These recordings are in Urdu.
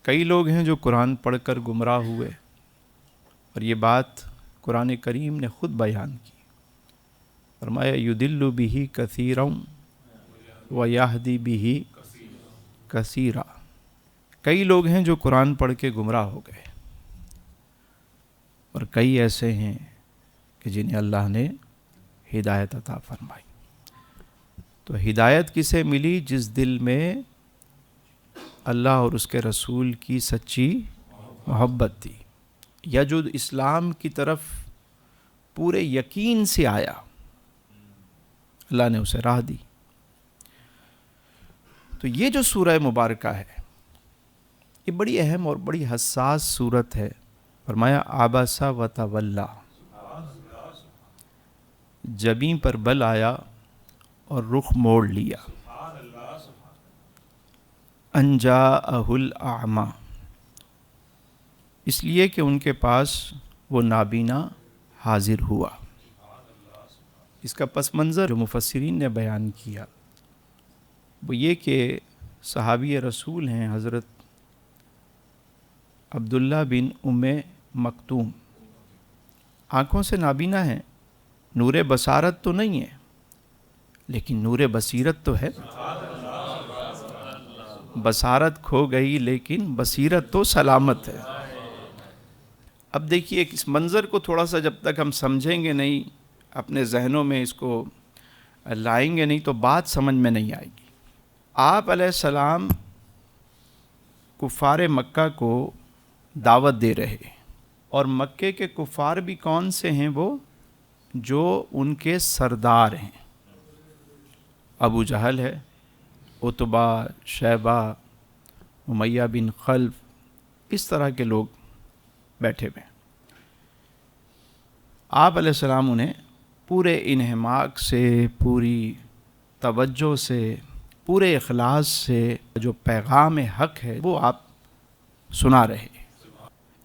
کئی لوگ ہیں جو قرآن پڑھ کر گمراہ ہوئے، اور یہ بات قرآن کریم نے خود بیان کی۔ فرمایا یدل بہ کثیرا ویہدی بہ کثیرا۔ کئی لوگ ہیں جو قرآن پڑھ کے گمراہ ہو گئے، اور کئی ایسے ہیں کہ جنہیں اللہ نے ہدایت عطا فرمائی۔ تو ہدایت کسے ملی؟ جس دل میں اللہ اور اس کے رسول کی سچی محبت تھی، یا جو اسلام کی طرف پورے یقین سے آیا، اللہ نے اسے راہ دی۔ تو یہ جو سورہ مبارکہ ہے، یہ بڑی اہم اور بڑی حساس سورت ہے۔ فرمایا عبس و تولی، جبیں پر بل آیا اور رخ موڑ لیا۔ ان جاءہ الاعمی، اس لیے کہ ان کے پاس وہ نابینا حاضر ہوا۔ اس کا پس منظر جو مفسرین نے بیان کیا وہ یہ کہ صحابی رسول ہیں حضرت عبداللہ بن ام مکتوم، آنکھوں سے نابینا ہیں، نور بصارت تو نہیں ہے لیکن نور بصیرت تو ہے۔ بصارت کھو گئی لیکن بصیرت تو سلامت ہے۔ اب دیکھیے اس منظر کو تھوڑا سا جب تک ہم سمجھیں گے نہیں، اپنے ذہنوں میں اس کو لائیں گے نہیں، تو بات سمجھ میں نہیں آئے گی۔ آپ علیہ السلام کفار مکہ کو دعوت دے رہے، اور مکے کے کفار بھی کون سے ہیں؟ وہ جو ان کے سردار ہیں، ابو جہل ہے، عتبہ، شیبہ، امیہ بن خلف، اس طرح کے لوگ بیٹھے ہوئے۔ آپ علیہ السلام انہیں پورے انہماک سے، پوری توجہ سے، پورے اخلاص سے جو پیغام حق ہے وہ آپ سنا رہے۔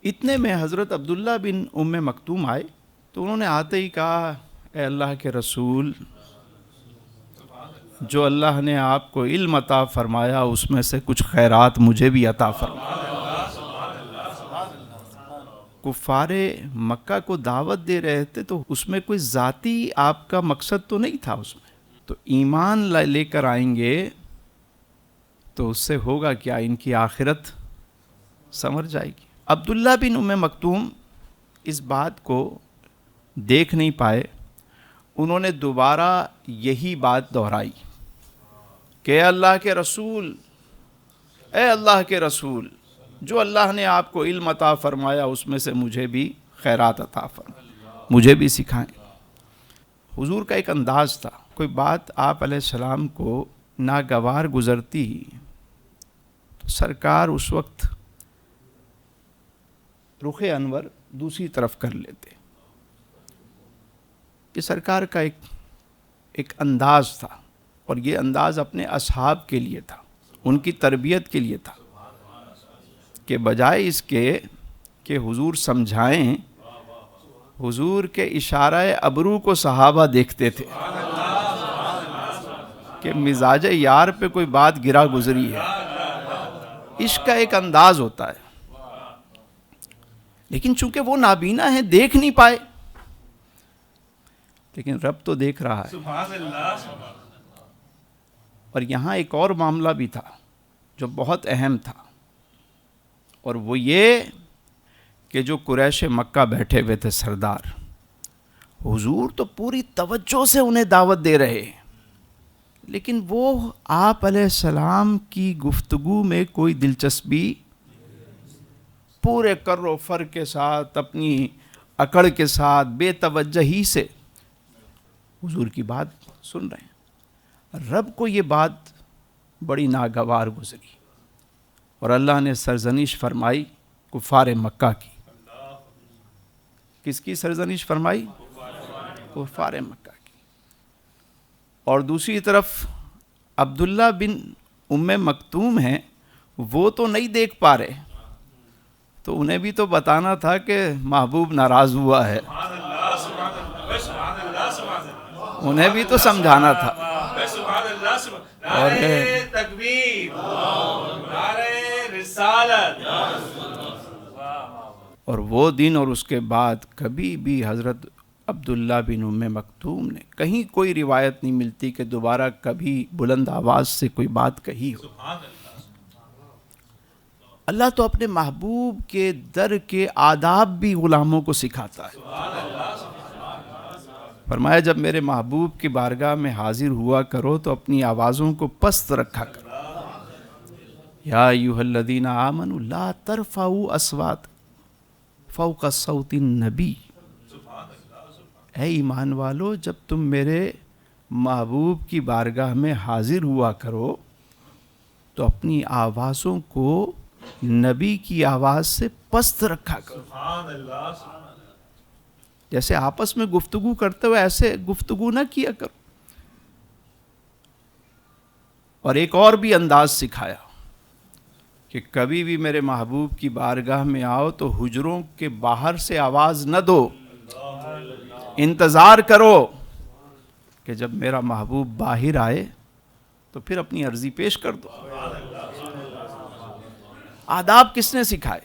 اتنے میں حضرت عبداللہ بن ام مکتوم آئے، تو انہوں نے آتے ہی کہا اے اللہ کے رسول، جو اللہ نے آپ کو علم عطا فرمایا اس میں سے کچھ خیرات مجھے بھی عطا فرما۔ کفار مکہ کو دعوت دے رہے تھے، تو اس میں کوئی ذاتی آپ کا مقصد تو نہیں تھا، اس میں تو ایمان لے کر آئیں گے تو اس سے ہوگا کیا؟ ان کی آخرت سنور جائے گی۔ عبداللہ بن ام مکتوم اس بات کو دیکھ نہیں پائے، انہوں نے دوبارہ یہی بات دہرائی کہ اے اللہ کے رسول، اے اللہ کے رسول، جو اللہ نے آپ کو علم عطا فرمایا اس میں سے مجھے بھی خیرات عطا فرمائیں، مجھے بھی سکھائیں۔ حضور کا ایک انداز تھا، کوئی بات آپ علیہ السلام کو ناگوار گزرتی تو سرکار اس وقت رخ انور دوسری طرف کر لیتے۔ یہ سرکار کا ایک انداز تھا، اور یہ انداز اپنے اصحاب کے لیے تھا، ان کی تربیت کے لیے تھا، کہ بجائے اس کے کہ حضور سمجھائیں، حضور کے اشارہ ابرو کو صحابہ دیکھتے تھے کہ مزاج یار پہ کوئی بات گرا گزری ہے۔ عشق کا ایک انداز ہوتا ہے، لیکن چونکہ وہ نابینا ہیں دیکھ نہیں پائے، لیکن رب تو دیکھ رہا ہے۔ اور یہاں ایک اور معاملہ بھی تھا جو بہت اہم تھا، اور وہ یہ کہ جو قریش مکہ بیٹھے ہوئے تھے سردار، حضور تو پوری توجہ سے انہیں دعوت دے رہے، لیکن وہ آپ علیہ السلام کی گفتگو میں کوئی دلچسپی، پورے کر و فر کے ساتھ، اپنی اکڑ کے ساتھ، بے توجہی سے حضور کی بات سن رہے ہیں۔ رب کو یہ بات بڑی ناگوار گزری، اور اللہ نے سرزنش فرمائی کفار مکہ کی۔ کس کی سرزنش فرمائی؟ کفار مکہ کی۔ اور دوسری طرف عبداللہ بن ام مکتوم ہیں، وہ تو نہیں دیکھ پا رہے، تو انہیں بھی تو بتانا تھا کہ محبوب ناراض ہوا ہے، انہیں بھی تو سمجھانا تھا۔ اور اور وہ دن اور اس کے بعد کبھی بھی حضرت عبداللہ بن ام مکتوم نے کہیں کوئی روایت نہیں ملتی کہ دوبارہ کبھی بلند آواز سے کوئی بات کہی ہو۔ اللہ تو اپنے محبوب کے در کے آداب بھی غلاموں کو سکھاتا ہے۔ فرمایا جب میرے محبوب کی بارگاہ میں حاضر ہوا کرو تو اپنی آوازوں کو پست رکھا کرو۔ یا ایھا الذین آمنوا لا ترفعوا اصوات فوق صوت النبی، اے ایمان والو جب تم میرے محبوب کی بارگاہ میں حاضر ہوا کرو تو اپنی آوازوں کو نبی کی آواز سے پست رکھا کرو۔ جیسے آپس میں گفتگو کرتے ہوئے ایسے گفتگو نہ کیا کرو۔ اور ایک اور بھی انداز سکھایا کہ کبھی بھی میرے محبوب کی بارگاہ میں آؤ تو حجروں کے باہر سے آواز نہ دو، انتظار کرو کہ جب میرا محبوب باہر آئے تو پھر اپنی عرضی پیش کر دو۔ آداب کس نے سکھائے؟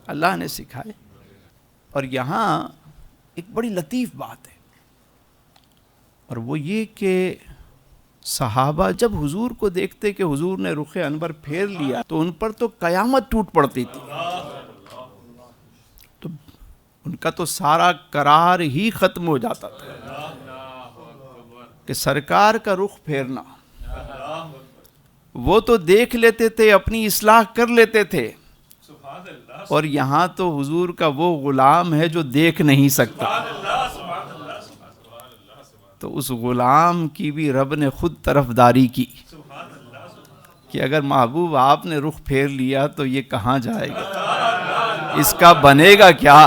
اللہ نے سکھائے۔ اور یہاں ایک بڑی لطیف بات ہے، اور وہ یہ کہ صحابہ جب حضور کو دیکھتے کہ حضور نے رخ انور پھیر لیا تو ان پر تو قیامت ٹوٹ پڑتی تھی، تو ان کا تو سارا قرار ہی ختم ہو جاتا تھا کہ سرکار کا رخ پھیرنا۔ وہ تو دیکھ لیتے تھے، اپنی اصلاح کر لیتے تھے، اور یہاں تو حضور کا وہ غلام ہے جو دیکھ نہیں سکتا، تو اس غلام کی بھی رب نے خود طرفداری کی کہ اگر محبوب آپ نے رخ پھیر لیا تو یہ کہاں جائے گا، اس کا بنے گا کیا؟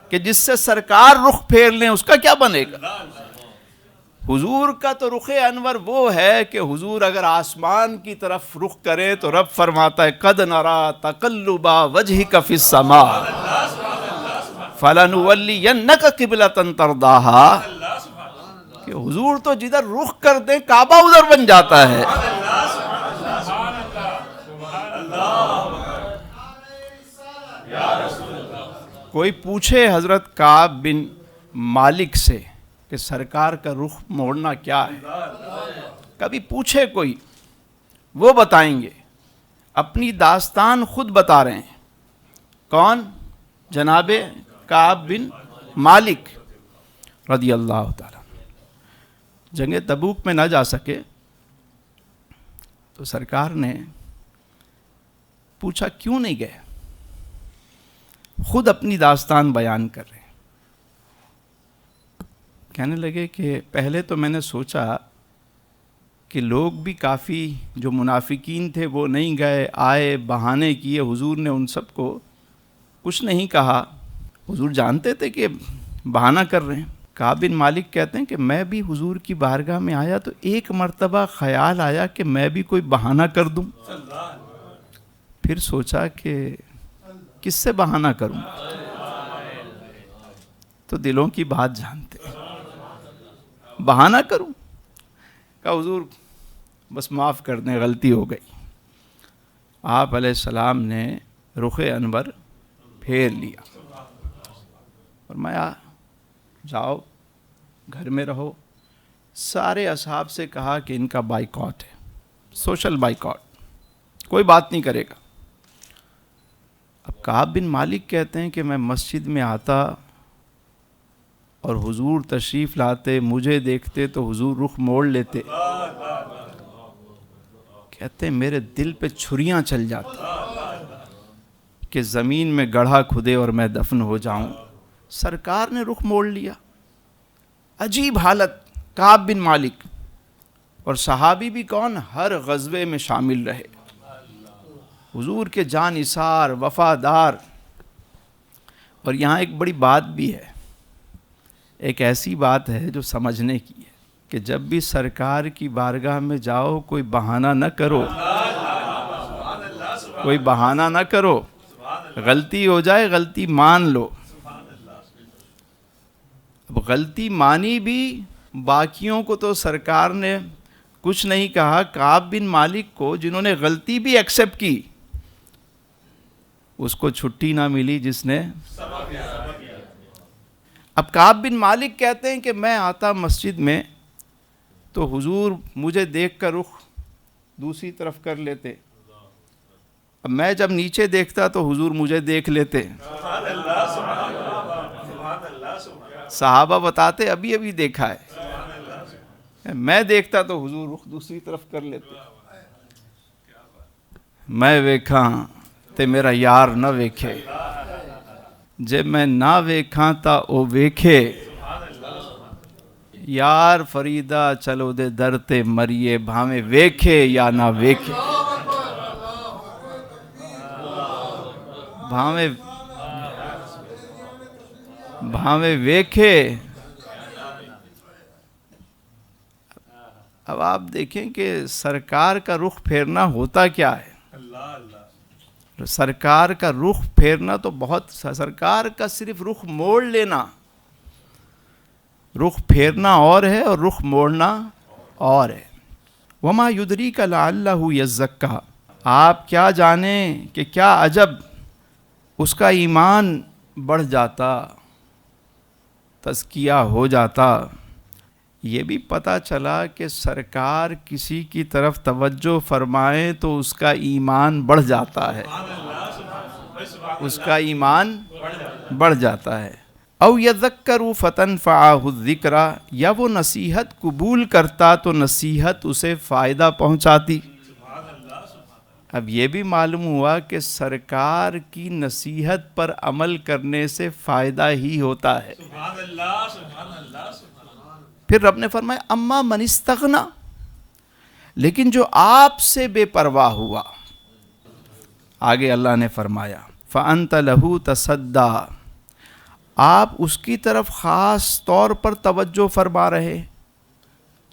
کہ جس سے سرکار رخ پھیر لیں اس کا کیا بنے گا؟ حضور کا تو رخ انور وہ ہے کہ حضور اگر آسمان کی طرف رخ کرے تو رب فرماتا ہے قد نری تقلب وجهک فی السماء فلنولینک قبلۃ ترضاها، کہ حضور تو جدھر رخ کر دیں کعبہ ادھر بن جاتا ہے۔ کوئی پوچھے حضرت کعب بن مالک سے کہ سرکار کا رخ موڑنا کیا ہے، کبھی پوچھے کوئی، وہ بتائیں گے، اپنی داستان خود بتا رہے ہیں۔ کون؟ جناب کعب بن مالک رضی اللہ تعالیٰ۔ جنگ تبوک میں نہ جا سکے تو سرکار نے پوچھا کیوں نہیں گئے، خود اپنی داستان بیان کر رہے ہیں۔ کہنے لگے کہ پہلے تو میں نے سوچا کہ لوگ بھی کافی جو منافقین تھے وہ نہیں گئے، آئے بہانے کیے، حضور نے ان سب کو کچھ نہیں کہا، حضور جانتے تھے کہ بہانہ کر رہے ہیں۔ کعب بن مالک کہتے ہیں کہ میں بھی حضور کی بارگاہ میں آیا تو ایک مرتبہ خیال آیا کہ میں بھی کوئی بہانہ کر دوں، پھر سوچا کہ کس سے بہانہ کروں، تو دلوں کی بات جانتے ہیں، بہانہ کروں، کہا حضور بس معاف کر دیں، غلطی ہو گئی۔ آپ علیہ السلام نے رخ انور پھیر لیا، فرمایا جاؤ گھر میں رہو۔ سارے اصحاب سے کہا کہ ان کا بائیکاٹ ہے، سوشل بائیکاٹ، کوئی بات نہیں کرے گا۔ اب کعب بن مالک کہتے ہیں کہ میں مسجد میں آتا اور حضور تشریف لاتے، مجھے دیکھتے تو حضور رخ موڑ لیتے، کہتے ہیں میرے دل پہ چھریاں چل جاتی کہ زمین میں گڑھا کھدے اور میں دفن ہو جاؤں۔ سرکار نے رخ موڑ لیا، عجیب حالت۔ کعب بن مالک، اور صحابی بھی کون؟ ہر غزوے میں شامل رہے، حضور کے جان نثار وفادار۔ اور یہاں ایک بڑی بات بھی ہے، ایک ایسی بات ہے جو سمجھنے کی ہے کہ جب بھی سرکار کی بارگاہ میں جاؤ کوئی بہانہ نہ کرو، کوئی بہانہ نہ کرو، غلطی ہو جائے غلطی مان لو۔ اب غلطی مانی بھی، باقیوں کو تو سرکار نے کچھ نہیں کہا کعب بن مالک کو، جنہوں نے غلطی بھی ایکسیپٹ کی، اس کو چھٹی نہ ملی جس نے اب کعب بن مالک کہتے ہیں کہ میں آتا مسجد میں تو حضور مجھے دیکھ کر رخ دوسری طرف کر لیتے، اب میں جب نیچے دیکھتا تو حضور مجھے دیکھ لیتے۔ صحابہ بتاتے ابھی ابھی دیکھا ہے، میں دیکھتا تو حضور رخ دوسری طرف کر لیتے۔ میں ویکھاں تے میرا یار نہ ویکھے، جے میں نہ ویکھاں تا او ویکھے، یار فریدا چلو دے در تے مریے، بھاویں ویکھے یا نہ ویکھے، بھاویں ویکھے۔ اب آپ دیکھیں کہ سرکار کا رخ پھیرنا ہوتا کیا ہے؟ سرکار کا رخ پھیرنا تو بہت، سرکار کا صرف رخ موڑ لینا، رخ پھیرنا اور ہے اور رخ موڑنا اور ہے۔ وما یدریک لعلہ یزکیٰ، آپ کیا جانیں کہ کیا عجب اس کا ایمان بڑھ جاتا، تزکیہ ہو جاتا۔ یہ بھی پتہ چلا کہ سرکار کسی کی طرف توجہ فرمائیں تو اس کا ایمان بڑھ جاتا ہے، اس کا ایمان بڑھ جاتا ہے۔ او یذکر فتنفعہ الذکریٰ، یا وہ نصیحت قبول کرتا تو نصیحت اسے فائدہ پہنچاتی۔ اب یہ بھی معلوم ہوا کہ سرکار کی نصیحت پر عمل کرنے سے فائدہ ہی ہوتا ہے۔ پھر رب نے فرمایا اما من استغنی، لیکن جو آپ سے بے پرواہ ہوا، آگے اللہ نے فرمایا فأنت لہ تصدی، آپ اس کی طرف خاص طور پر توجہ فرما رہے،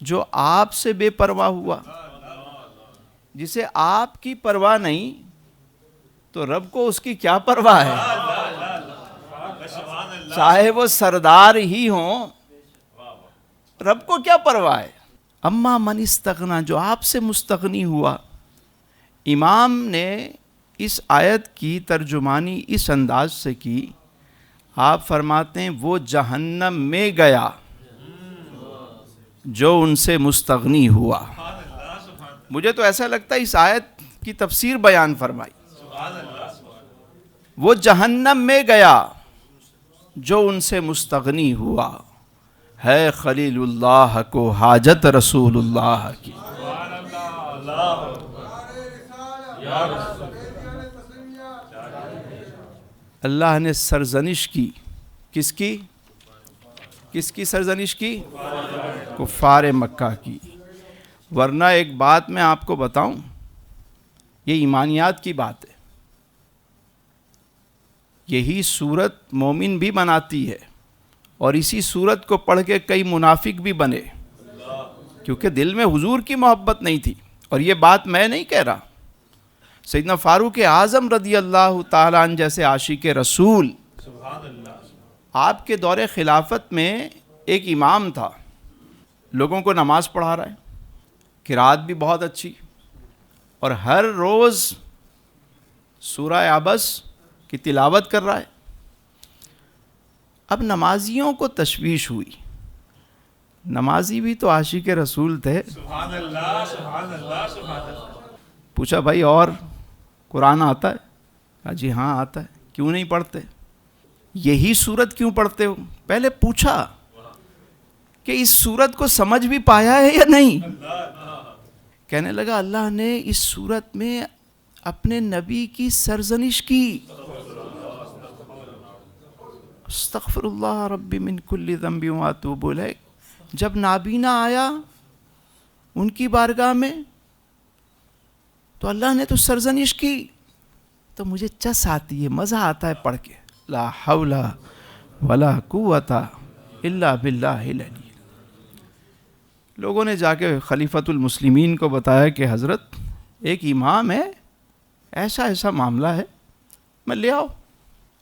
جو آپ سے بے پرواہ ہوا، جسے آپ کی پرواہ نہیں تو رب کو اس کی کیا پرواہ ہے؟ چاہے وہ سردار ہی ہوں، رب کو کیا پرواہ ہے؟ اما من استغنی، جو آپ سے مستغنی ہوا۔ امام نے اس آیت کی ترجمانی اس انداز سے کی، آپ فرماتے ہیں وہ جہنم میں گیا جو ان سے مستغنی ہوا۔ مجھے تو ایسا لگتا ہے اس آیت کی تفسیر بیان فرمائی، وہ جہنم میں گیا جو ان سے مستغنی ہوا، ہے خلیل اللہ کو حاجت رسول اللہ کی۔ اللہ نے سرزنش کی، کس کی؟ کس کی سرزنش کی؟ کفار مکہ کی۔ ورنہ ایک بات میں آپ کو بتاؤں، یہ ایمانیات کی بات ہے، یہی صورت مومن بھی بناتی ہے، اور اسی صورت کو پڑھ کے کئی منافق بھی بنے، کیونکہ دل میں حضور کی محبت نہیں تھی۔ اور یہ بات میں نہیں کہہ رہا، سیدنا فاروق اعظم رضی اللہ تعالیٰ عنہ جیسے عاشق رسول، آپ کے دور خلافت میں ایک امام تھا، لوگوں کو نماز پڑھا رہا ہے، قرات بھی بہت اچھی، اور ہر روز سورہ عبس کی تلاوت کر رہا ہے۔ اب نمازیوں کو تشویش ہوئی، نمازی بھی تو عاشق رسول تھے، سبحان اللہ سبحان اللہ سبحان اللہ۔ پوچھا بھائی اور قرآن آتا ہے؟ کہا جی ہاں آتا ہے۔ کیوں نہیں پڑھتے؟ یہی سورت کیوں پڑھتے ہو؟ پہلے پوچھا کہ اس سورت کو سمجھ بھی پایا ہے یا نہیں؟ کہنے لگا اللہ نے اس سورت میں اپنے نبی کی سرزنش کی، استغفر اللہ ربی من کل ذنب واتوب الیہ۔ جب نابینا آیا ان کی بارگاہ میں تو اللہ نے تو سرزنش کی، تو مجھے چس آتی ہے، مزہ آتا ہے پڑھ کے، لا حول ولا قوت الا باللہ العلی۔ لوگوں نے جا کے خلیفۃ المسلمین کو بتایا کہ حضرت ایک امام ہے، ایسا ایسا معاملہ ہے، میں لے آؤ۔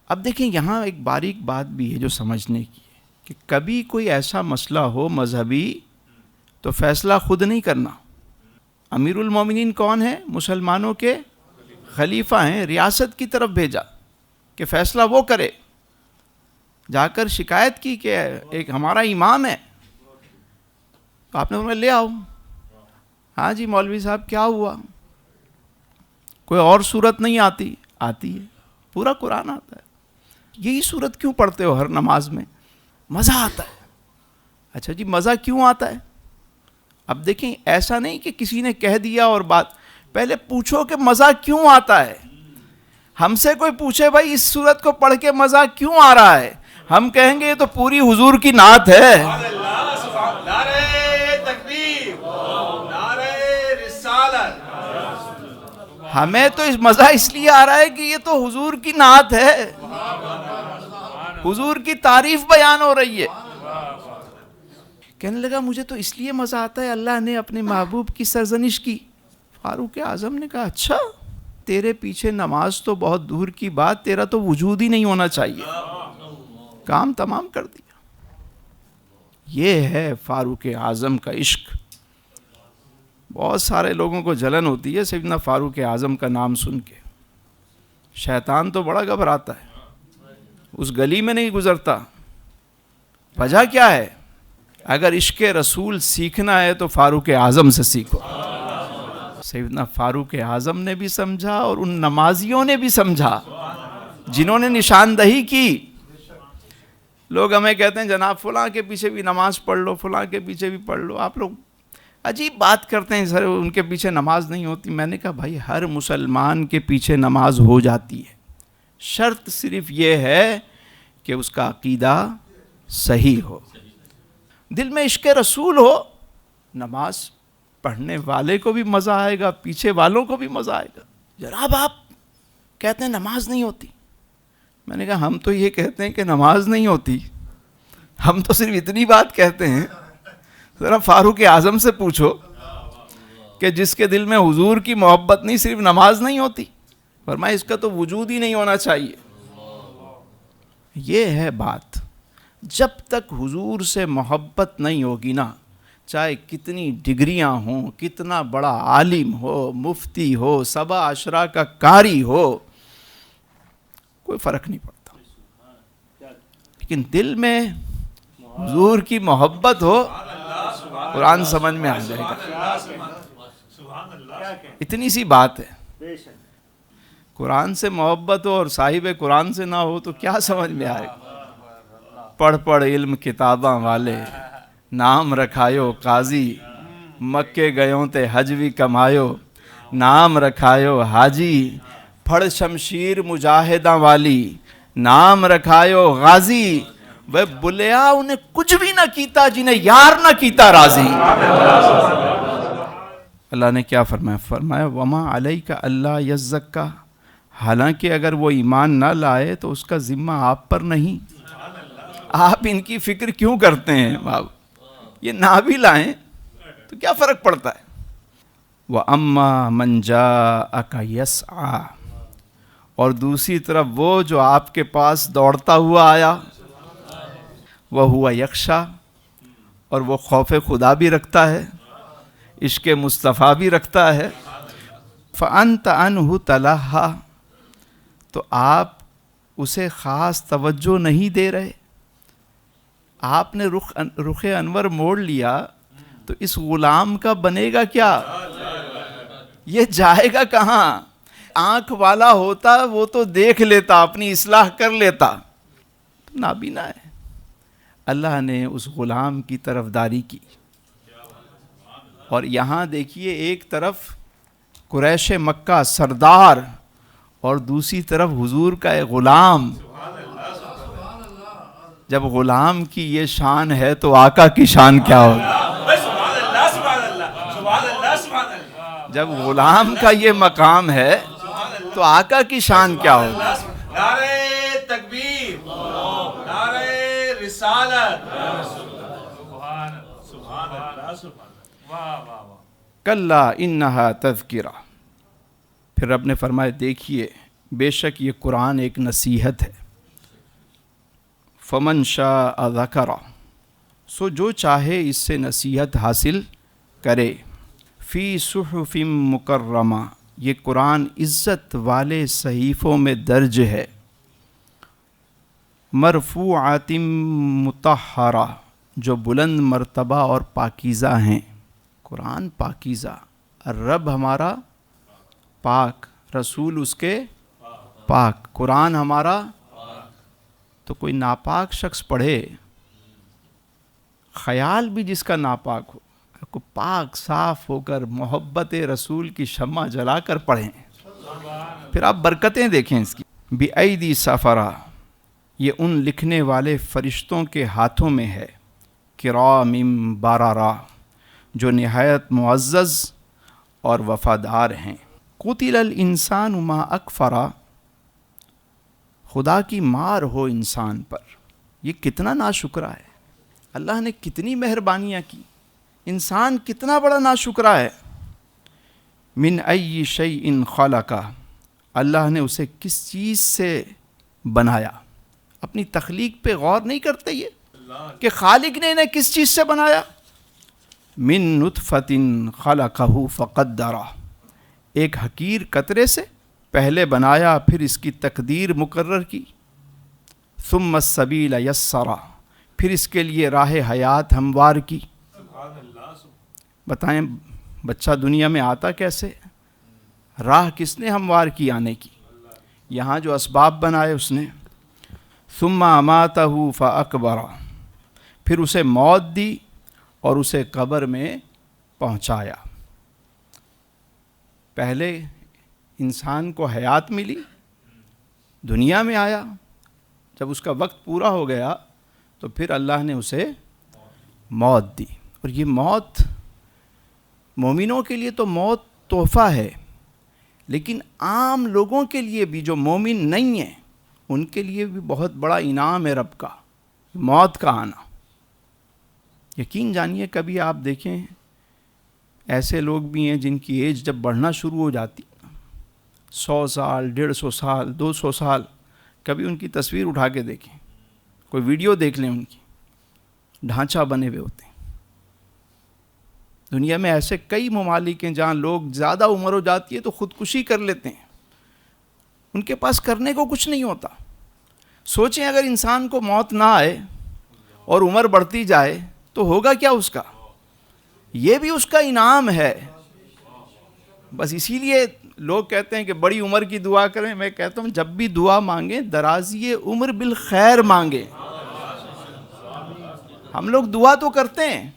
اب دیکھیں یہاں ایک باریک بات بھی ہے جو سمجھنے کی ہے کہ کبھی کوئی ایسا مسئلہ ہو مذہبی تو فیصلہ خود نہیں کرنا، امیر المومنین کون ہیں؟ مسلمانوں کے خلیفہ ہیں، ریاست کی طرف بھیجا کہ فیصلہ وہ کرے. جا کر شکایت کی کہ ایک ہمارا امام ہے. تو آپ نے فرمایا لے آؤ. ہاں جی مولوی صاحب کیا ہوا؟ کوئی اور صورت نہیں آتی؟ آتی ہے، پورا قرآن آتا ہے. یہی صورت کیوں پڑھتے ہو ہر نماز میں؟ مزہ آتا ہے. اچھا جی مزہ کیوں آتا ہے؟ اب دیکھیں ایسا نہیں کہ کسی نے کہہ دیا اور بات، پہلے پوچھو کہ مزہ کیوں آتا ہے. ہم سے کوئی پوچھے بھائی اس صورت کو پڑھ کے مزہ کیوں آ رہا ہے، ہم کہیں گے یہ تو پوری حضور کی نعت ہے. ہمیں تو اس مزہ اس لیے آ رہا ہے کہ یہ تو حضور کی نعت ہے، حضور کی تعریف بیان ہو رہی ہے. کہنے لگا مجھے تو اس لیے مزہ آتا ہے اللہ نے اپنے محبوب کی سرزنش کی. فاروق اعظم نے کہا اچھا، تیرے پیچھے نماز تو بہت دور کی بات، تیرا تو وجود ہی نہیں ہونا چاہیے. کام تمام کر دیا. یہ ہے فاروق اعظم کا عشق. بہت سارے لوگوں کو جلن ہوتی ہے سیدنا فاروق اعظم کا نام سن کے. شیطان تو بڑا گھبراتا ہے، اس گلی میں نہیں گزرتا. وجہ کیا ہے؟ اگر عشق رسول سیکھنا ہے تو فاروق اعظم سے سیکھو. سیدنا فاروق اعظم نے بھی سمجھا اور ان نمازیوں نے بھی سمجھا جنہوں نے نشاندہی کی. لوگ ہمیں کہتے ہیں جناب فلاں کے پیچھے بھی نماز پڑھ لو، فلاں کے پیچھے بھی پڑھ لو. آپ لوگ عجیب بات کرتے ہیں سر ان کے پیچھے نماز نہیں ہوتی. میں نے کہا بھائی ہر مسلمان کے پیچھے نماز ہو جاتی ہے، شرط صرف یہ ہے کہ اس کا عقیدہ صحیح ہو، دل میں عشق رسول ہو. نماز پڑھنے والے کو بھی مزہ آئے گا، پیچھے والوں کو بھی مزہ آئے گا. جناب آپ کہتے ہیں نماز نہیں ہوتی. میں نے کہا ہم تو یہ کہتے ہیں کہ نماز نہیں ہوتی، ہم تو صرف اتنی بات کہتے ہیں. ذرا فاروق اعظم سے پوچھو کہ جس کے دل میں حضور کی محبت نہیں، صرف نماز نہیں ہوتی. فرمایا اس کا تو وجود ہی نہیں ہونا چاہیے. یہ ہے بات. جب تک حضور سے محبت نہیں ہوگی نا، چاہے کتنی ڈگریاں ہوں، کتنا بڑا عالم ہو، مفتی ہو، 7 عشرہ کا قاری ہو، کوئی فرق نہیں پڑتا. لیکن دل میں حضور کی محبت ہو، قرآن سمجھ میں آ جائے گا. اتنی سی بات ہے. قرآن سے محبت ہو اور صاحب قرآن سے نہ ہو تو کیا سمجھ میں آئے گا. پڑھ پڑھ علم کتاباں والے، نام رکھایو قاضی، مکے گیوں تے حج بھی کمایو، نام رکھایو حاجی، پھڑ شمشیر مجاہداں والی، نام رکھایو غازی. وہ بلیا انہیں کچھ بھی نہ کیتا جنہیں یار نہ کیتا راضی. اللہ نے کیا فرمایا؟ فرمایا وما علیک اللہ یزکا، حالانکہ اگر وہ ایمان نہ لائے تو اس کا ذمہ آپ پر نہیں. آپ ان کی فکر کیوں کرتے ہیں بابو؟ یہ نہ بھی لائیں تو کیا فرق پڑتا ہے. وَأَمَّا مَنْ جَاءَكَ يَسْعَى، اور دوسری طرف وہ جو آپ کے پاس دوڑتا ہوا آیا، وَهُوَ يَخْشَى، اور وہ خوف خدا بھی رکھتا ہے، عشق مصطفیٰ بھی رکھتا ہے. فَأَنْتَ عَنْهُ تَلَهَّى، تو آپ اسے خاص توجہ نہیں دے رہے. آپ نے رخ انور موڑ لیا تو اس غلام کا بنے گا کیا؟ یہ جائے گا کہاں؟ آنکھ والا ہوتا وہ تو دیکھ لیتا، اپنی اصلاح کر لیتا. نابینا ہے. اللہ نے اس غلام کی طرفداری کی. اور یہاں دیکھیے ایک طرف قریش مکہ سردار اور دوسری طرف حضور کا ایک غلام. جب غلام کی یہ شان ہے تو آقا کی شان کیا ہوگی؟ جب غلام کا یہ مقام ہے تو آقا کی شان کیا ہوگی؟ نعرہ تکبیر، نعرہ رسالت. سبحان اللہ. کلا انہا تذکرہ. پھر رب نے فرمایا دیکھیے بے شک یہ قرآن ایک نصیحت ہے. فمن شاء ذکرہ، سو جو چاہے اس سے نصیحت حاصل کرے. فی صحف مکرمہ، یہ قرآن عزت والے صحیفوں میں درج ہے، مرفوعات مطہرہ، جو بلند مرتبہ اور پاکیزہ ہیں۔ قرآن پاکیزہ، رب ہمارا پاک، رسول اس کے پاک، قرآن ہمارا، تو کوئی ناپاک شخص پڑھے، خیال بھی جس کا ناپاک ہو، کو پاک صاف ہو کر محبت رسول کی شمع جلا کر پڑھیں، پھر آپ برکتیں دیکھیں اس کی۔ بِأَيْدِي سَفَرَةٍ، یہ ان لکھنے والے فرشتوں کے ہاتھوں میں ہے، کرام بررہ، جو نہایت معزز اور وفادار ہیں۔ قتل الانسان ما اکفرہ، خدا کی مار ہو انسان پر، یہ کتنا ناشکرا ہے، اللہ نے کتنی مہربانیاں کی، انسان کتنا بڑا ناشکرا ہے۔ من ای شیء خلقہ، اللہ نے اسے کس چیز سے بنایا، اپنی تخلیق پہ غور نہیں کرتے یہ کہ خالق نے انہیں کس چیز سے بنایا۔ من نطفۃ خلقہ فقدرہ، ایک حقیر قطرے سے پہلے بنایا، پھر اس کی تقدیر مقرر کی۔ ثم السبیل یسرہ، پھر اس کے لیے راہ حیات ہموار کی۔ بتائیں بچہ دنیا میں آتا کیسے، راہ کس نے ہموار کی آنے کی، یہاں جو اسباب بنائے اس نے۔ ثم اماتہ فاکبرہ، پھر اسے موت دی اور اسے قبر میں پہنچایا۔ پہلے انسان کو حیات ملی، دنیا میں آیا، جب اس کا وقت پورا ہو گیا تو پھر اللہ نے اسے موت دی۔ اور یہ موت مومنوں کے لیے تو موت تحفہ ہے، لیکن عام لوگوں کے لیے بھی جو مومن نہیں ہیں ان کے لیے بھی بہت بڑا انعام ہے رب کا، موت کا آنا۔ یقین جانیے کبھی آپ دیکھیں ایسے لوگ بھی ہیں جن کی ایج جب بڑھنا شروع ہو جاتی، 100 سال 150 سال 200 سال، کبھی ان کی تصویر اٹھا کے دیکھیں، کوئی ویڈیو دیکھ لیں ان کی، ڈھانچہ بنے ہوئے ہوتے ہیں۔ دنیا میں ایسے کئی ممالک ہیں جہاں لوگ زیادہ عمر ہو جاتی ہے تو خودکشی کر لیتے ہیں، ان کے پاس کرنے کو کچھ نہیں ہوتا۔ سوچیں اگر انسان کو موت نہ آئے اور عمر بڑھتی جائے تو ہوگا کیا اس کا، یہ بھی اس کا انعام ہے۔ بس اسی لیے لوگ کہتے ہیں کہ بڑی عمر کی دعا کریں، میں کہتا ہوں جب بھی دعا مانگیں درازی عمر بالخیر مانگیں۔ ہم لوگ دعا تو کرتے ہیں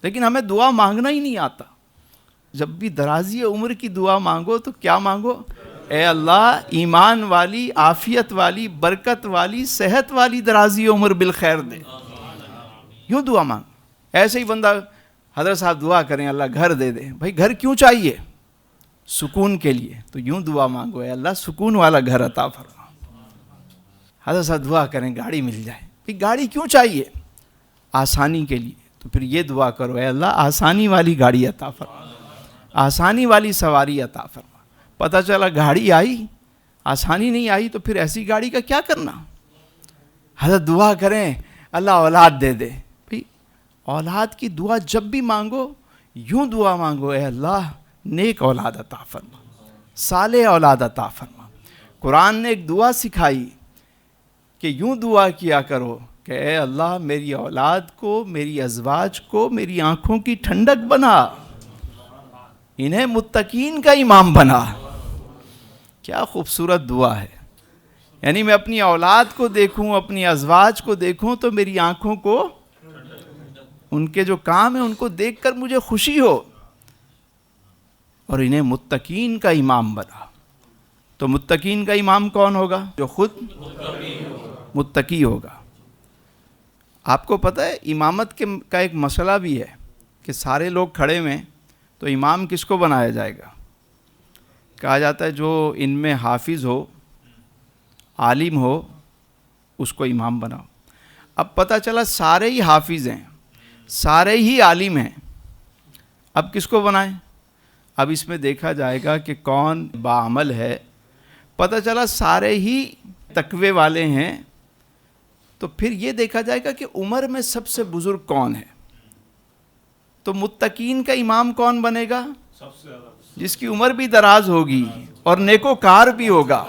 لیکن ہمیں دعا مانگنا ہی نہیں آتا۔ جب بھی درازی عمر کی دعا مانگو تو کیا مانگو، اے اللہ ایمان والی، عافیت والی، برکت والی، صحت والی درازی عمر بالخیر دے، یوں دعا مانگ۔ ایسے ہی بندہ حضرت صاحب دعا کریں اللہ گھر دے دے، بھائی گھر کیوں چاہیے، سکون کے لیے، تو یوں دعا مانگو اے اللہ سکون والا گھر عطا فرما۔ حضرت صاحب دعا کریں گاڑی مل جائے، بھائی گاڑی کیوں چاہیے، آسانی کے لیے، تو پھر یہ دعا کرو اے اللہ آسانی والی گاڑی عطا فرما، آسانی والی سواری عطا فرما۔ پتہ چلا گاڑی آئی آسانی نہیں آئی تو پھر ایسی گاڑی کا کیا کرنا۔ حضرت دعا کریں اللہ اولاد دے دے، بھئی اولاد کی دعا جب بھی مانگو یوں دعا مانگو اے اللہ نیک اولاد عطا فرما، صالح اولاد عطا فرما۔ قرآن نے ایک دعا سکھائی کہ یوں دعا کیا کرو کہ اے اللہ میری اولاد کو، میری ازواج کو میری آنکھوں کی ٹھنڈک بنا، انہیں متقین کا امام بنا۔ کیا خوبصورت دعا ہے، یعنی میں اپنی اولاد کو دیکھوں، اپنی ازواج کو دیکھوں تو میری آنکھوں کو، ان کے جو کام ہیں ان کو دیکھ کر مجھے خوشی ہو، اور انہیں متقین کا امام بنا۔ تو متقین کا امام کون ہوگا، جو خود متقی ہوگا۔ آپ کو پتہ ہے امامت کا ایک مسئلہ بھی ہے کہ سارے لوگ کھڑے ہوئے تو امام کس کو بنایا جائے گا، کہا جاتا ہے جو ان میں حافظ ہو، عالم ہو، اس کو امام بناؤ۔ اب پتہ چلا سارے ہی حافظ ہیں، سارے ہی عالم ہیں، اب کس کو بنائیں؟ اب اس میں دیکھا جائے گا کہ کون باعمل ہے۔ پتہ چلا سارے ہی تقوی والے ہیں، تو پھر یہ دیکھا جائے گا کہ عمر میں سب سے بزرگ کون ہے، تو متقین کا امام کون بنے گا، جس کی عمر بھی دراز ہوگی اور نیکوکار بھی ہوگا.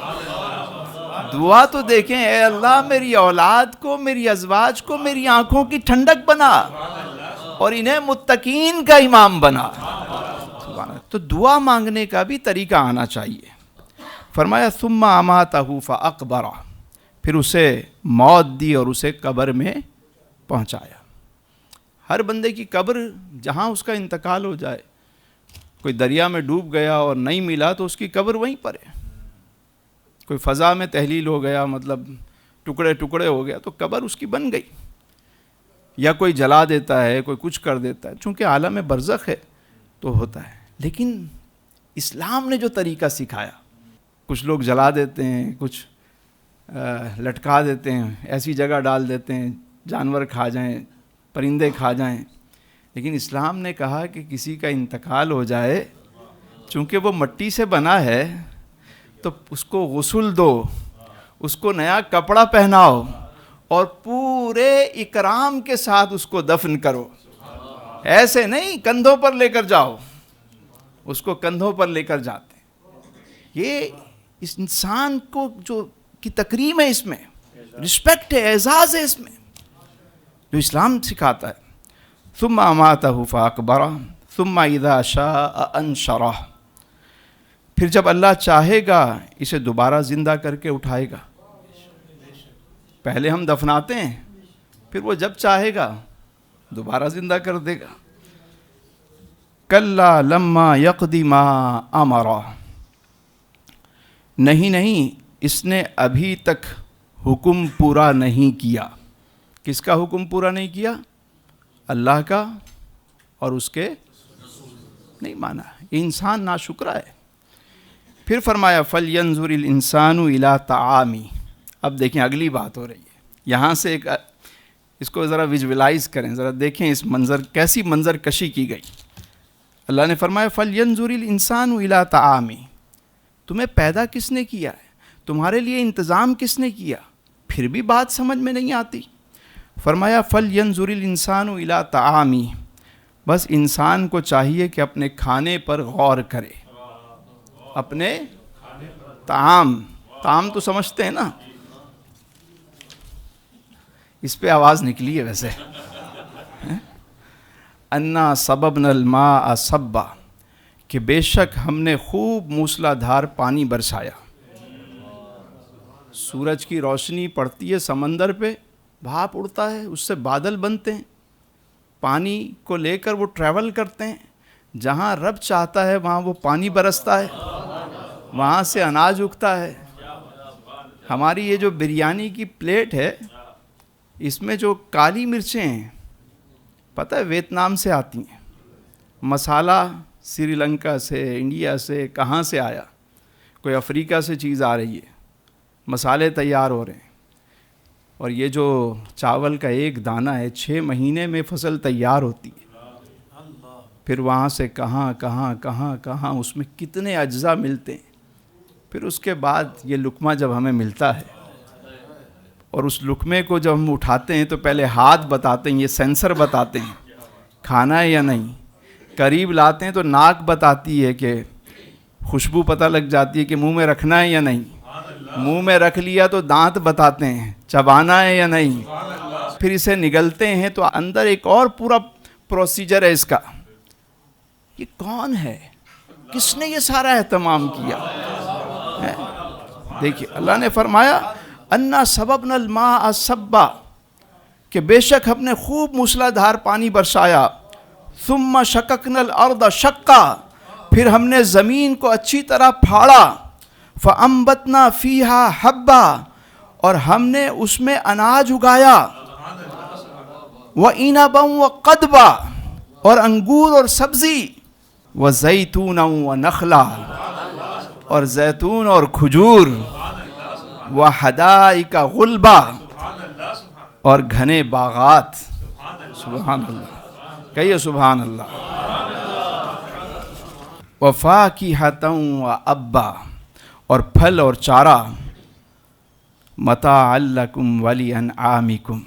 دعا تو دیکھیں, اے اللہ میری اولاد کو, میری ازواج کو میری آنکھوں کی ٹھنڈک بنا اور انہیں متقین کا امام بنا. تو دعا مانگنے کا بھی طریقہ آنا چاہیے. فرمایا ثم اماتہ فاقبرہ, پھر اسے موت دی اور اسے قبر میں پہنچایا. ہر بندے کی قبر جہاں اس کا انتقال ہو جائے, کوئی دریا میں ڈوب گیا اور نہیں ملا تو اس کی قبر وہیں پر ہے. کوئی فضا میں تحلیل ہو گیا, مطلب ٹکڑے ٹکڑے ہو گیا, تو قبر اس کی بن گئی. یا کوئی جلا دیتا ہے, کوئی کچھ کر دیتا ہے, چونکہ عالم برزخ ہے تو ہوتا ہے. لیکن اسلام نے جو طریقہ سکھایا, کچھ لوگ جلا دیتے ہیں, کچھ لٹکا دیتے ہیں, ایسی جگہ ڈال دیتے ہیں جانور کھا جائیں, پرندے کھا جائیں. لیکن اسلام نے کہا کہ کسی کا انتقال ہو جائے, چونکہ وہ مٹی سے بنا ہے, تو اس کو غسل دو, اس کو نیا کپڑا پہناؤ اور پورے اکرام کے ساتھ اس کو دفن کرو. ایسے نہیں کندھوں پر لے کر جاؤ, اس کو کندھوں پر لے کر جاتے. یہ اس انسان کو جو کی تکریم ہے, اس میں رسپیکٹ ہے, اعزاز ہے اس میں, جو اسلام سکھاتا ہے. ثم اماتہ فاقبرہ ثم اذا شاء انشرہ, پھر جب اللہ چاہے گا اسے دوبارہ زندہ کر کے اٹھائے گا. پہلے ہم دفناتے ہیں, پھر وہ جب چاہے گا دوبارہ زندہ کر دے گا. کلا لما یقضی ما امرہ, نہیں اس نے ابھی تک حکم پورا نہیں کیا. کس کا حکم پورا نہیں کیا؟ اللہ کا اور اس کے نہیں مانا. یہ انسان ناشکرا ہے. پھر فرمایا فَلْيَنْظُرِ الْإِنسَانُ إِلَىٰ طَعَامِهِ. اب دیکھیں اگلی بات ہو رہی ہے. یہاں سے ایک اس کو ذرا ویژولائز کریں, ذرا دیکھیں اس منظر, کیسی منظر کشی کی گئی. اللہ نے فرمایا فَلْيَنْظُرِ الْإِنسَانُ إِلَىٰ طَعَامِهِ. تمہیں پیدا کس نے کیا ہے, تمہارے لیے انتظام کس نے کیا, پھر بھی بات سمجھ میں نہیں آتی. فرمایا فَلْيَنْظُرِ الْإِنسَانُ إِلَىٰ طَعَامِهِ. بس انسان کو چاہیے کہ اپنے کھانے پر غور کرے. اپنے طعام تو سمجھتے ہیں نا, اس پہ آواز نکلی ہے ویسے. انا صببنا الماء صبا, کہ بے شک ہم نے خوب موسلا دھار پانی برسایا. سورج کی روشنی پڑتی ہے سمندر پہ, بھاپ اڑتا ہے, اس سے بادل بنتے ہیں, پانی کو لے کر وہ ٹریول کرتے ہیں. جہاں رب چاہتا ہے وہاں وہ پانی برستا ہے, وہاں سے اناج اگتا ہے. ہماری یہ جو بریانی کی پلیٹ ہے, اس میں جو کالی مرچیں ہیں, پتہ ہے ویتنام سے آتی ہیں. مسالہ سری لنکا سے, انڈیا سے, کہاں سے آیا, کوئی افریقہ سے چیز آ رہی ہے, مسالے تیار ہو رہے ہیں. اور یہ جو چاول کا ایک دانہ ہے 6 مہینے میں فصل تیار ہوتی ہے. پھر وہاں سے کہاں اس میں کتنے اجزاء ملتے ہیں. پھر اس کے بعد یہ لقمہ جب ہمیں ملتا ہے, اور اس لقمے کو جب ہم اٹھاتے ہیں تو پہلے ہاتھ بتاتے ہیں, یہ سینسر بتاتے ہیں کھانا ہے یا نہیں. قریب لاتے ہیں تو ناک بتاتی ہے کہ خوشبو پتہ لگ جاتی ہے کہ منہ میں رکھنا ہے یا نہیں. منہ میں رکھ لیا تو دانت بتاتے ہیں چبانا ہے یا نہیں. پھر اسے نگلتے ہیں تو اندر ایک اور پورا پروسیجر ہے اس کا. یہ کون ہے, کس نے یہ سارا اہتمام کیا؟ دیکھیے اللہ نے فرمایا انا صببنا الماء صبا, کہ بے شک ہم نے خوب موسلا دھار پانی برسایا. ثم شققنا الارض شقا, پھر ہم نے زمین کو اچھی طرح پھاڑا. فانبتنا فیہا حبا, اور ہم نے اس میں اناج اگایا. وعنبا وقضبا, اور انگور اور سبزی. وزیتونا ونخلا, اور زیتون اور کھجور. وحدائق غلبا, اور گھنے باغات. سبحان اللہ, کہیے سبحان اللہ. وفاکہۃ وابا, اور پھل اور چارہ. متاعا لکم ولانعامکم,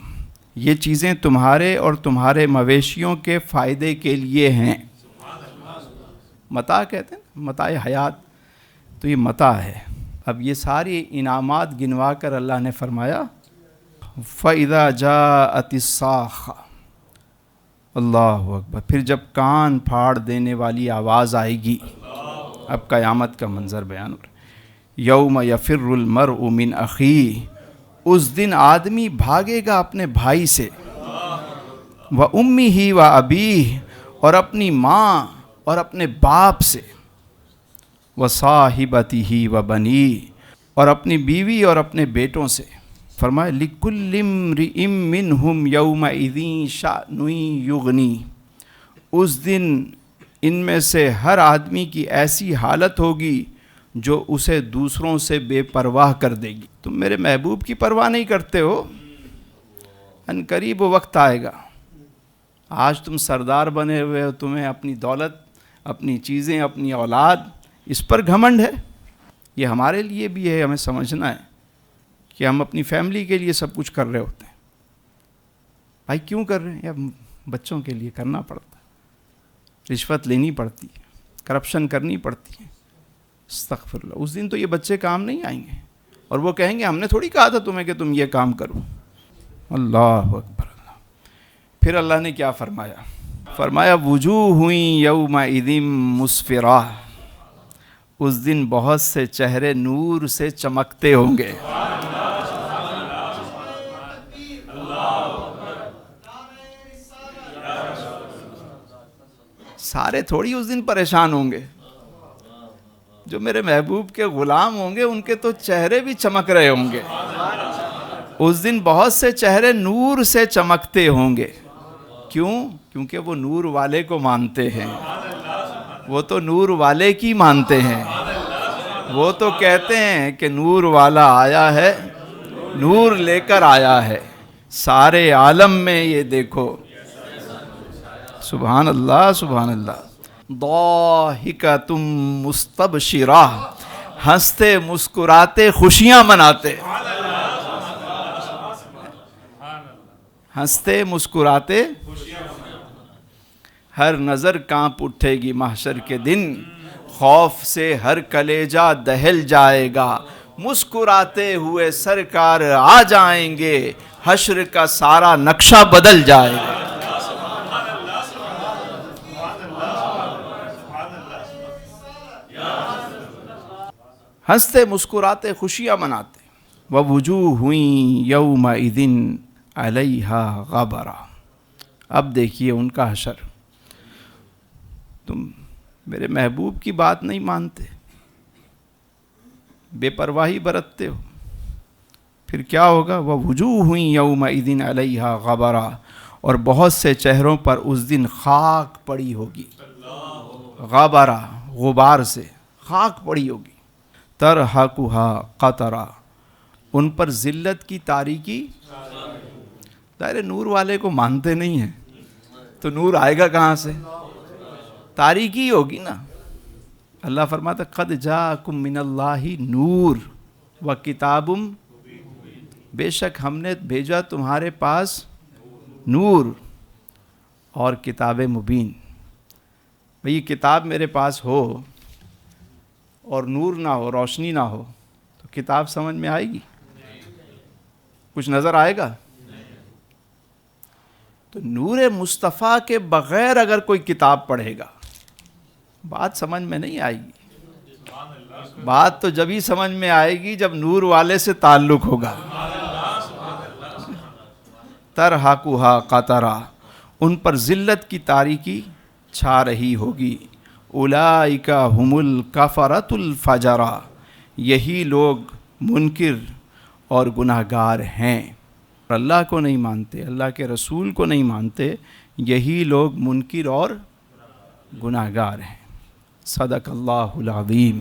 یہ چیزیں تمہارے اور تمہارے مویشیوں کے فائدے کے لیے ہیں. متاع کہتے ہیں نا، متاع حیات، تو یہ متاع ہے۔ اب یہ ساری انعامات گنوا کر اللہ نے فرمایا فَإِذَا جَاءَتِ الصَّاخَّةُ، اللہ اکبر، پھر جب کان پھاڑ دینے والی آواز آئے گی، اب قیامت کا منظر بیان ہو رہا ہے۔ یوم یفر المرء من اخیہ، اس دن آدمی بھاگے گا اپنے بھائی سے، وَأُمِّهِ وَأَبِيهِ، اور اپنی ماں اور اپنے باپ سے، وَصَاحِبَتِهِ وَبَنِيهِ، اور اپنی بیوی اور اپنے بیٹوں سے۔ فرمایا لِكُلِّ امْرِئٍ مِّنْهُمْ يَوْمَئِذٍ شَأْنٌ يُغْنِيهِ، اس دن ان میں سے ہر آدمی کی ایسی حالت ہوگی جو اسے دوسروں سے بے پرواہ کر دے گی۔ تم میرے محبوب کی پرواہ نہیں کرتے ہو، ان قریب وقت آئے گا، آج تم سردار بنے ہوئے ہو، تمہیں اپنی دولت، اپنی چیزیں، اپنی اولاد، اس پر گھمنڈ ہے۔ یہ ہمارے لیے بھی ہے، ہمیں سمجھنا ہے کہ ہم اپنی فیملی کے لیے سب کچھ کر رہے ہوتے ہیں۔ بھائی کیوں کر رہے ہیں؟ یا بچوں کے لیے کرنا پڑتا ہے، رشوت لینی پڑتی ہے، کرپشن کرنی پڑتی ہے، استغفر اللہ۔ اس دن تو یہ بچے کام نہیں آئیں گے، اور وہ کہیں گے ہم نے تھوڑی کہا تھا تمہیں کہ تم یہ کام کرو۔ اللہ اکبر۔ پھر اللہ نے کیا فرمایا؟ فرمایا وجوہ یومئذ مسفرہ، اس دن بہت سے چہرے نور سے چمکتے ہوں گے۔ سارے تھوڑی اس دن پریشان ہوں گے، جو میرے محبوب کے غلام ہوں گے ان کے تو چہرے بھی چمک رہے ہوں گے۔ اس دن بہت سے چہرے نور سے چمکتے ہوں گے۔ کیوں؟ کیونکہ وہ نور والے کو مانتے ہیں، وہ تو نور والے کی مانتے ہیں، وہ تو کہتے ہیں کہ نور والا آیا ہے، نور لے کر آیا ہے سارے عالم میں، یہ دیکھو۔ سبحان اللہ، سبحان اللہ۔ ضاحکۃ مستبشرہ، ہنستے مسکراتے خوشیاں مناتے، ہنستے مسکراتے، ہر نظر کانپ اٹھے گی محشر کے دن، خوف سے ہر کلیجہ دہل جائے گا، مسکراتے ہوئے سرکار آ جائیں گے، حشر کا سارا نقشہ بدل جائے گا۔ ہنستے مسکراتے خوشیاں مناتے۔ وَوُجُوهٌ يَوْمَئِذٍ عَلَيْهَا غَبَرَةٌ، اب دیکھیے ان کا حشر۔ تم میرے محبوب کی بات نہیں مانتے، بے پرواہی برتتے ہو، پھر کیا ہوگا؟ وَوُجُوهٌ يَوْمَئِذٍ عَلَيْهَا غَبَرَةٌ، اور بہت سے چہروں پر اس دن خاک پڑی ہوگی، غبرہ، غبار سے خاک پڑی ہوگی۔ ترہقها قطرہ، ان پر ذلت کی تاریکی۔ ظاہر نور والے کو مانتے نہیں ہیں تو نور آئے گا کہاں سے؟ تاریکی ہوگی نا۔ اللہ فرماتا قد جاءکم من اللہ نور وکتاب، بے شک ہم نے بھیجا تمہارے پاس نور اور کتاب مبین۔ بھئی کتاب میرے پاس ہو اور نور نہ ہو، روشنی نہ ہو، تو کتاب سمجھ میں آئے گی؟ کچھ نظر آئے گا؟ تو نور مصطفیٰ کے بغیر اگر کوئی کتاب پڑھے گا بات سمجھ میں نہیں آئے گی۔ بات تو جب ہی سمجھ میں آئے گی جب نور والے سے تعلق ہوگا۔ ترہقها قطرہ، ان پر ذلت کی تاریکی چھا رہی ہوگی۔ اولئک ھم الکفرۃ الفجرہ، یہی لوگ منکر اور گناہگار ہیں، اللہ کو نہیں مانتے، اللہ کے رسول کو نہیں مانتے، یہی لوگ منکر اور گناہگار ہیں۔ صدق اللہ العظیم۔